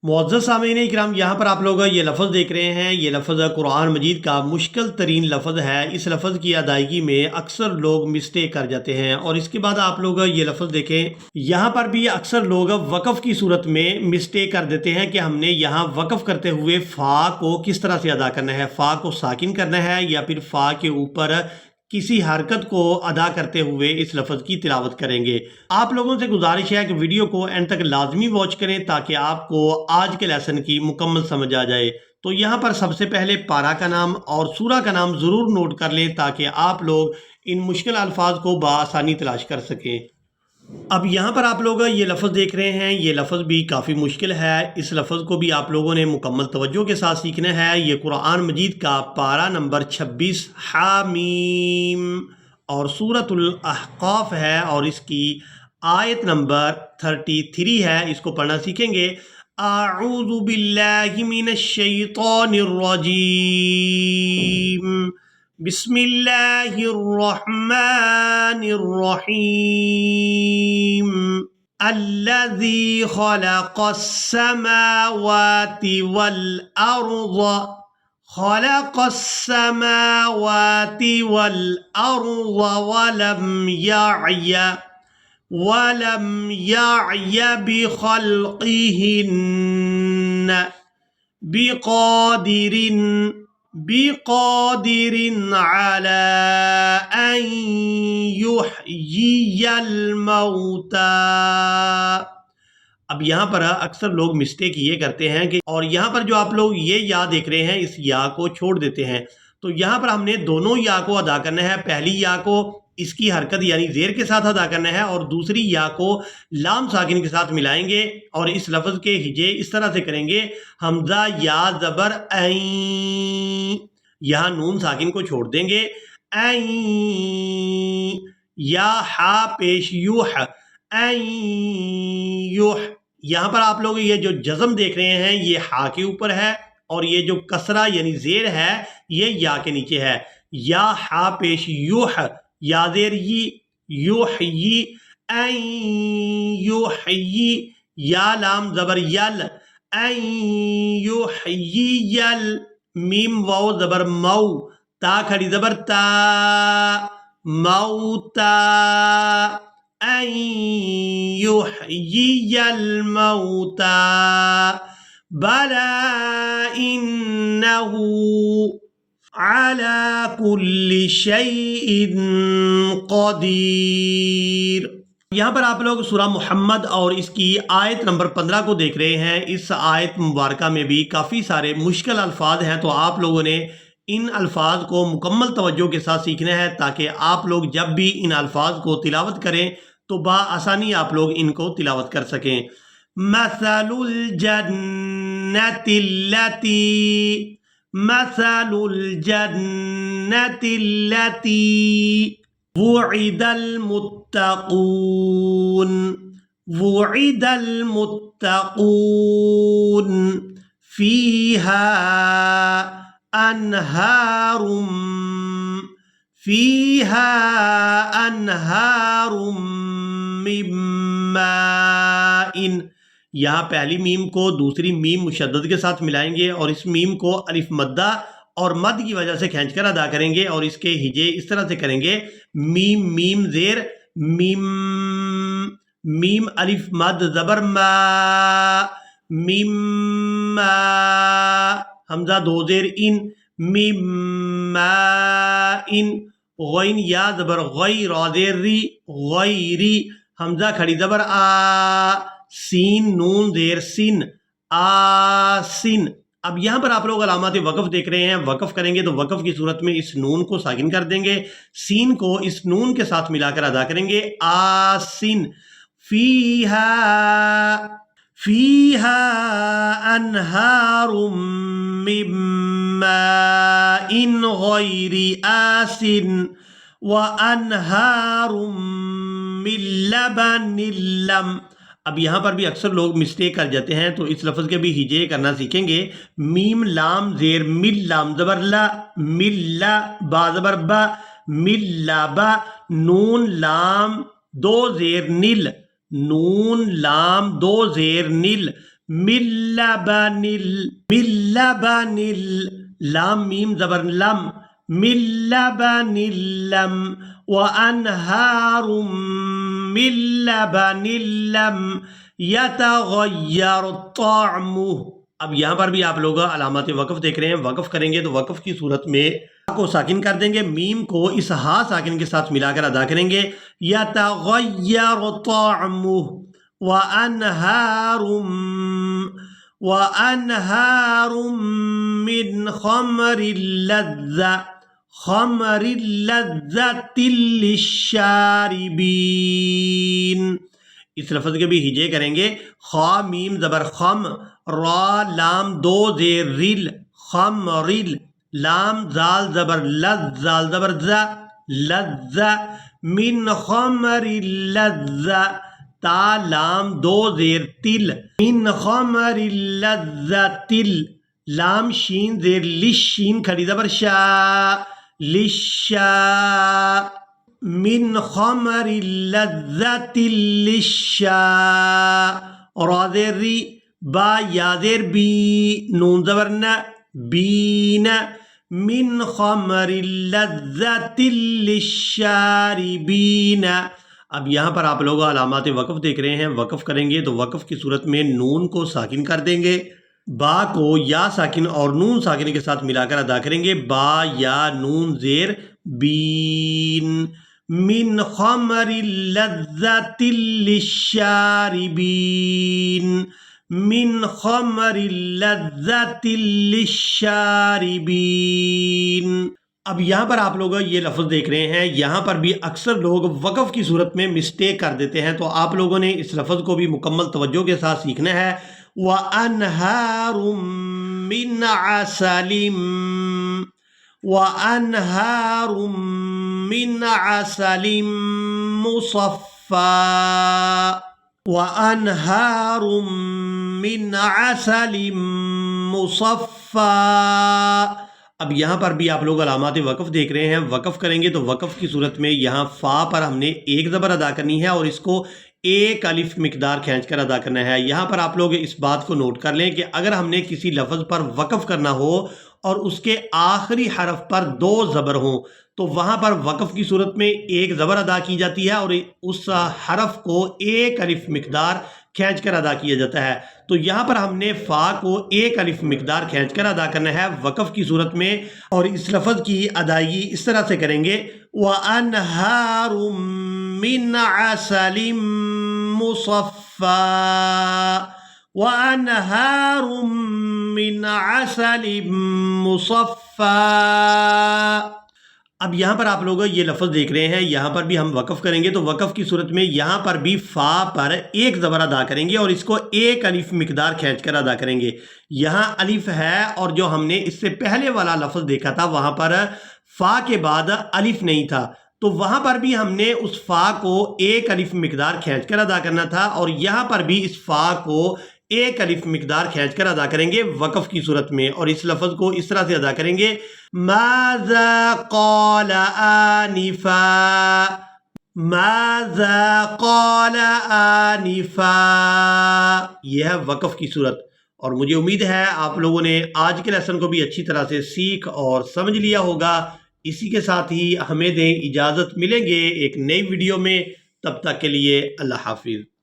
मुअज़्ज़ज़ सामीन इकराम, यहाँ पर आप लोग ये लफ़्ज़ देख रहे हैं। ये लफ़्ज़ कुरान मजीद का मुश्किल तरीन लफ़्ज़ है। इस लफ़्ज़ की अदायगी में अक्सर लोग मिस्टेक कर जाते हैं। और इसके बाद आप लोग ये लफ़्ज़ देखें, यहाँ पर भी अक्सर लोग वक़फ़ की सूरत में मिस्टेक कर देते हैं कि हमने यहाँ वक़फ़ करते हुए फ़ा को किस तरह से अदा करना है। फ़ा को साकिन करना है या फिर फ़ा के ऊपर किसी हरकत को अदा करते हुए इस लफ्ज़ की तिलावत करेंगे। आप लोगों से गुजारिश है कि वीडियो को एंड तक लाजमी वॉच करें ताकि आपको आज के लेसन की मुकम्मल समझ आ जाए। तो यहाँ पर सबसे पहले पारा का नाम और सूरा का नाम ज़रूर नोट कर लें ताकि आप लोग इन मुश्किल अल्फाज को बआसानी तलाश कर सकें। अब यहाँ पर आप लोग ये लफ्ज़ देख रहे हैं। ये लफ्ज़ भी काफ़ी मुश्किल है। इस लफ्ज़ को भी आप लोगों ने मुकम्मल तवज्जो के साथ सीखना है। ये कुरान मजीद का पारा नंबर 26 हामीम और सूरतुल अहक़ाफ़ है और इसकी आयत नंबर 33 है। इसको पढ़ना सीखेंगे। आऊज़ु बिल्लाहि मिनश शैतानिर रजीम, बिस्मिल्लाहिर्रहमानिर्रहीम। अल्लज़ी खलक़स्समावाति वल अर्ज़, खलक़स्समावाति वल अर्ज़ वलम यअय बिख़ल्क़िहिन्न बिक़ादिरिन अला अन युहयियल मौता। अब यहाँ पर अक्सर लोग मिस्टेक ये करते हैं कि, और यहाँ पर जो आप लोग ये या देख रहे हैं, इस या को छोड़ देते हैं। तो यहाँ पर हमने दोनों या को अदा करना है। पहली या को इसकी हरकत यानी ज़ेर के साथ अदा करना है और दूसरी या को लाम साकिन के साथ मिलाएंगे और इस लफ्ज़ के हिजे इस तरह से करेंगे। हमजा या ज़बर ऐ, यहाँ नून साकिन को छोड़ देंगे। ऐ, या हा पेश यूह, ऐ यूह। यहाँ पर आप लोग ये जो जज़म देख रहे हैं ये हा के ऊपर है और ये जो कसरा यानी ज़ेर है ये या के नीचे है। या हा पेश यूह, या ज़ेर युहयी, ऐ युहयी। या लाम ज़बर यल, ऐ युहयियल। मीम वाव ज़बर मऊ, ता खड़ी ज़बर ता, मौता। ऐ युहयियल मौता, बला इन्नहु अला कुल्लि शैइन क़दीर। यहाँ पर आप लोग सूरा मुहम्मद और इसकी आयत नंबर 15 को देख रहे हैं। इस आयत मुबारका में भी काफ़ी सारे मुश्किल अल्फाज हैं। तो आप लोगों ने इन अल्फाज को मुकम्मल तवज्जो के साथ सीखना है ताकि आप लोग जब भी इन अल्फाज को तिलावत करें तो बआसानी आप लोग इनको तिलावत कर सकें। मसलुल जन्नतिल्लती, मसलुल जन्नतिल्लती वुइदल मुत्तक़ून, वुइदल मुत्तक़ून फ़ीहा अनहारुम, फ़ीहा अनहारुम मिन माइन। यहाँ पहली मीम को दूसरी मीम मुशद्दद के साथ मिलाएंगे और इस मीम को अलिफ मद्दा और मद की वजह से खींचकर अदा करेंगे और इसके हिजे इस तरह से करेंगे। मीम मीम ज़ेर, मीम मीम अलिफ मद ज़बर मा, मीम मा। हमजा दो ज़ेर इन, मीम मा इन। गैन या ज़बर गै, रा ज़ेर री, गैरी। हमजा खड़ी ज़बर आ, सीन नून ज़ेर सिन, आसिन। अब यहाँ पर आप लोग अलामत वक़फ़ देख रहे हैं। वक़फ़ करेंगे तो वक़फ़ की सूरत में इस नून को साकिन कर देंगे, सीन को इस नून के साथ मिलाकर अदा करेंगे। आसिन। फ़ीहा, फ़ीहा अनहारुम मिन माइन गैरि आसिन व अनहारुम मिन लबनिल लम। अब यहाँ पर भी अक्सर लोग मिस्टेक कर जाते हैं तो इस लफ्ज़ के भी हिजे करना सीखेंगे। मीम लाम ज़ेर मिल, लाम ज़बर ला, मिल्ला, बा ज़बर बा, मिल्ला बा। नून लाम दो ज़ेर निल, नून लाम दो ज़ेर निल, من لبنل، من لبنل، لام میم زبر لم، من لبنل لم، وأنهار من لبنل لم يتغير طعمه۔ اب یہاں پر بھی آپ لوگ علامات وقف دیکھ رہے ہیں، وقف کریں گے تو وقف کی صورت میں کو ساکن کر دیں گے، میم کو اس ہا ساکن کے ساتھ ملا کر ادا کریں گے، یتغیر طعمہ، وانہار من خمر لذة، خمر لذة للشاربین۔ اس لفظ کے بھی ہجے کریں گے، خا میم زبر خم، را لام دو زیر رل، خمرل، لام زال زبر لذ، زال زبر ز، لذ، من خمر لذ، تا لام دو زیر تل، من خمر لذة، لام شین زیر لش، شین کھڑی زبر شا، لشا، من خمر لذة للشا، را زیر ری، با یا زیر بی، نون زبر نا، بین، من خمر لذة للشاربین۔ اب یہاں پر آپ لوگ علامات وقف دیکھ رہے ہیں، وقف کریں گے تو وقف کی صورت میں نون کو ساکن کر دیں گے، با کو یا ساکن اور نون ساکن کے ساتھ ملا کر ادا کریں گے، با یا نون زیر بین، من خمر لذة للشاربین، من خمر لذة للشاربین۔ اب یہاں پر آپ لوگ یہ لفظ دیکھ رہے ہیں، یہاں پر بھی اکثر لوگ وقف کی صورت میں مسٹیک کر دیتے ہیں، تو آپ لوگوں نے اس لفظ کو بھی مکمل توجہ کے ساتھ سیکھنا ہے۔ وَأَنْهَارٌ مِّنْ عَسَلٍ، وَأَنْهَارٌ مِّنْ عَسَلٍ مُّصَفًّى، وَأَنْهَارٌ مِّنْ عَسَلٍ مُّصَفًّى۔ اب یہاں پر بھی آپ لوگ علامات وقف دیکھ رہے ہیں، وقف کریں گے تو وقف کی صورت میں یہاں فا پر ہم نے ایک زبر ادا کرنی ہے اور اس کو ایک الف مقدار کھینچ کر ادا کرنا ہے۔ یہاں پر آپ لوگ اس بات کو نوٹ کر لیں کہ اگر ہم نے کسی لفظ پر وقف کرنا ہو اور اس کے آخری حرف پر دو زبر ہوں تو وہاں پر وقف کی صورت میں ایک زبر ادا کی جاتی ہے اور اس حرف کو ایک الف مقدار کھینچ کر ادا کیا جاتا ہے۔ تو یہاں پر ہم نے فا کو ایک الف مقدار کھینچ کر ادا کرنا ہے وقف کی صورت میں، اور اس لفظ کی ادائیگی اس طرح سے کریں گے، وَأَنْهَارٌ مِّنْ عَسَلٍ مُّصَفًّى، وَأَنْهَارٌ مِّنْ عَسَلٍ مُّصَفًّى۔ اب یہاں پر آپ لوگ یہ لفظ دیکھ رہے ہیں، یہاں پر بھی ہم وقف کریں گے تو وقف کی صورت میں یہاں پر بھی فا پر ایک زبر ادا کریں گے اور اس کو ایک الف مقدار کھینچ کر ادا کریں گے۔ یہاں الف ہے اور جو ہم نے اس سے پہلے والا لفظ دیکھا تھا وہاں پر فا کے بعد الف نہیں تھا، تو وہاں پر بھی ہم نے اس فا کو ایک الف مقدار کھینچ کر ادا کرنا تھا، اور یہاں پر بھی اس فا کو ایک الف مقدار کھینچ کر ادا کریں گے وقف کی صورت میں، اور اس لفظ کو اس طرح سے ادا کریں گے، ماذا قال آنفا، ماذا قال آنفا۔ یہ ہے وقف کی صورت، اور مجھے امید ہے آپ لوگوں نے آج کے لیسن کو بھی اچھی طرح سے سیکھ اور سمجھ لیا ہوگا۔ اسی کے ساتھ ہی ہمیں دیں اجازت، ملیں گے ایک نئی ویڈیو میں، تب تک کے لیے اللہ حافظ۔